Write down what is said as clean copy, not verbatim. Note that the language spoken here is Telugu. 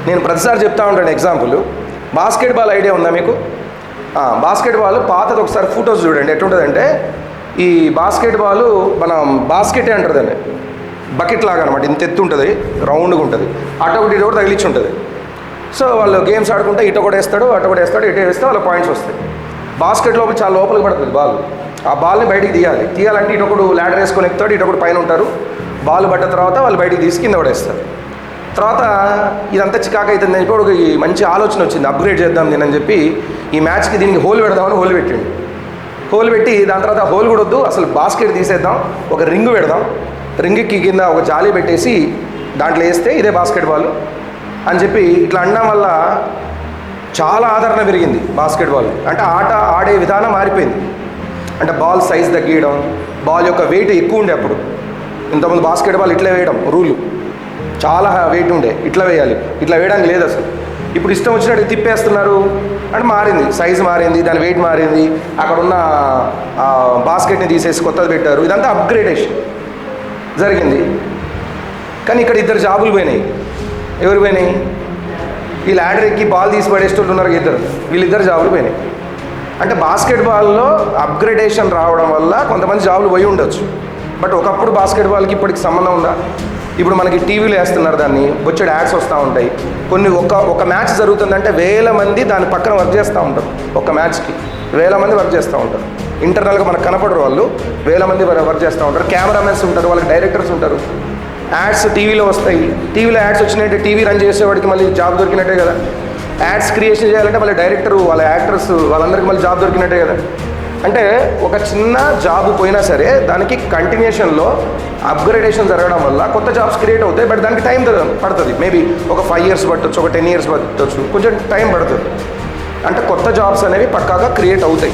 నేను ప్రతిసారి చెప్తా ఉంటాను ఎగ్జాంపుల్. బాస్కెట్బాల్ ఐడియా ఉందా మీకు? బాస్కెట్బాల్ పాతది ఒకసారి ఫొటోస్ చూడండి ఎట్లుంటుందంటే, ఈ బాస్కెట్బాల్ మనం బాస్కెటే అంటారు దాన్ని, బకెట్ లాగా అనమాట, ఇంత ఎత్తు ఉంటుంది, రౌండ్గా ఉంటుంది, అటొకటి ఇటు ఒకటి తగిలించి ఉంటుంది. సో వాళ్ళు గేమ్స్ ఆడుకుంటే ఇటు ఒకటి వేస్తాడు, అటు ఒకటి వేస్తాడు, ఇటు వేస్తే వాళ్ళ పాయింట్స్ వస్తాయి. బాస్కెట్ లోపల చాలా లోపలికి పడుతుంది బాల్. ఆ బాల్ని బయటికి తీయాలంటే ఇటొకడు ల్యాడర్ వేసుకొని ఎక్కుతాడు, ఇటొకడు పైన ఉంటారు. బాల్ పడ్డ తర్వాత వాళ్ళు బయటికి తీసి కింద పడేస్తారు. తర్వాత ఇదంతా చికాకు అవుతుంది అని చెప్పి ఒక మంచి ఆలోచన వచ్చింది, అప్గ్రేడ్ చేద్దాం నేనని చెప్పి ఈ మ్యాచ్కి దీనికి హోల్ పెడదామని హోల్ పెట్టిండు. హోల్ పెట్టి దాని తర్వాత హోల్ కూడా వద్దు, అసలు బాస్కెట్ తీసేద్దాం, ఒక రింగ్ పెడదాం, రింగ్కి కింద ఒక జాలి పెట్టేసి దాంట్లో వేస్తే ఇదే బాస్కెట్బాల్ అని చెప్పి ఇట్లా అనడం వల్ల చాలా ఆదరణ పెరిగింది బాస్కెట్బాల్. అంటే ఆట ఆడే విధానం మారిపోయింది. అంటే బాల్ సైజ్ తగ్గియడం, బాల్ యొక్క వెయిట్ ఎక్కువ ఉండే అప్పుడు. ఇంతకుముందు బాస్కెట్బాల్ ఇట్లా వేయడం రూలు, చాలా వెయిట్ ఉండే, ఇట్లా వేయాలి, ఇట్లా వేయడానికి లేదు అసలు. ఇప్పుడు ఇష్టం వచ్చినట్టు తిప్పేస్తున్నారు అంటే మారింది, సైజు మారింది, దాని వెయిట్ మారింది, అక్కడ ఉన్న బాస్కెట్ని తీసేసి కొత్తది పెట్టారు. ఇదంతా అప్గ్రేడేషన్ జరిగింది. కానీ ఇక్కడ ఇద్దరు జాబులు పోయినాయి. ఎవరు పోయినాయి? ఈ ల్యాడర్ ఎక్కి బాల్ తీసి పడేసేటోళ్ళు ఉన్నారు ఇద్దరు, వీళ్ళిద్దరు జాబులు పోయినాయి. అంటే బాస్కెట్బాల్లో అప్గ్రేడేషన్ రావడం వల్ల కొంతమంది జాబులు పోయి ఉండొచ్చు. బట్ ఒకప్పుడు బాస్కెట్బాల్కి ఇప్పటికి సంబంధం ఉందా? ఇప్పుడు మనకి టీవీలో వేస్తున్నారు దాన్ని, వచ్చేడు యాడ్స్ వస్తూ ఉంటాయి. కొన్ని ఒక మ్యాచ్ జరుగుతుందంటే వేల మంది దాని పక్కన వర్క్ చేస్తూ ఉంటారు. ఒక మ్యాచ్కి వేల మంది వర్క్ చేస్తూ ఉంటారు. ఇంటర్నల్గా మనకు కనపడరు వాళ్ళు, వేల మంది వర్క్ చేస్తూ ఉంటారు. కెమెరామెన్స్ ఉంటారు, వాళ్ళకి డైరెక్టర్స్ ఉంటారు. యాడ్స్ టీవీలో వస్తాయి, టీవీలో యాడ్స్ వచ్చినట్టే టీవీ రన్ చేసేవాడికి మళ్ళీ జాబ్ దొరికినట్టే కదా. యాడ్స్ క్రియేషన్ చేయాలంటే మళ్ళీ డైరెక్టరు, వాళ్ళ యాక్టర్స్, వాళ్ళందరికీ మళ్ళీ జాబ్ దొరికినట్టే కదా. అంటే ఒక చిన్న జాబ్ పోయినా సరే దానికి కంటిన్యూషన్లో అప్గ్రేడేషన్ జరగడం వల్ల కొత్త జాబ్స్ క్రియేట్ అవుతాయి. బట్ దానికి టైం పడుతుంది. మేబీ ఒక 5 years పట్టొచ్చు, ఒక 10 years పట్టొచ్చు, కొంచెం టైం పడుతుంది. అంటే కొత్త జాబ్స్ అనేవి పక్కాగా క్రియేట్ అవుతాయి.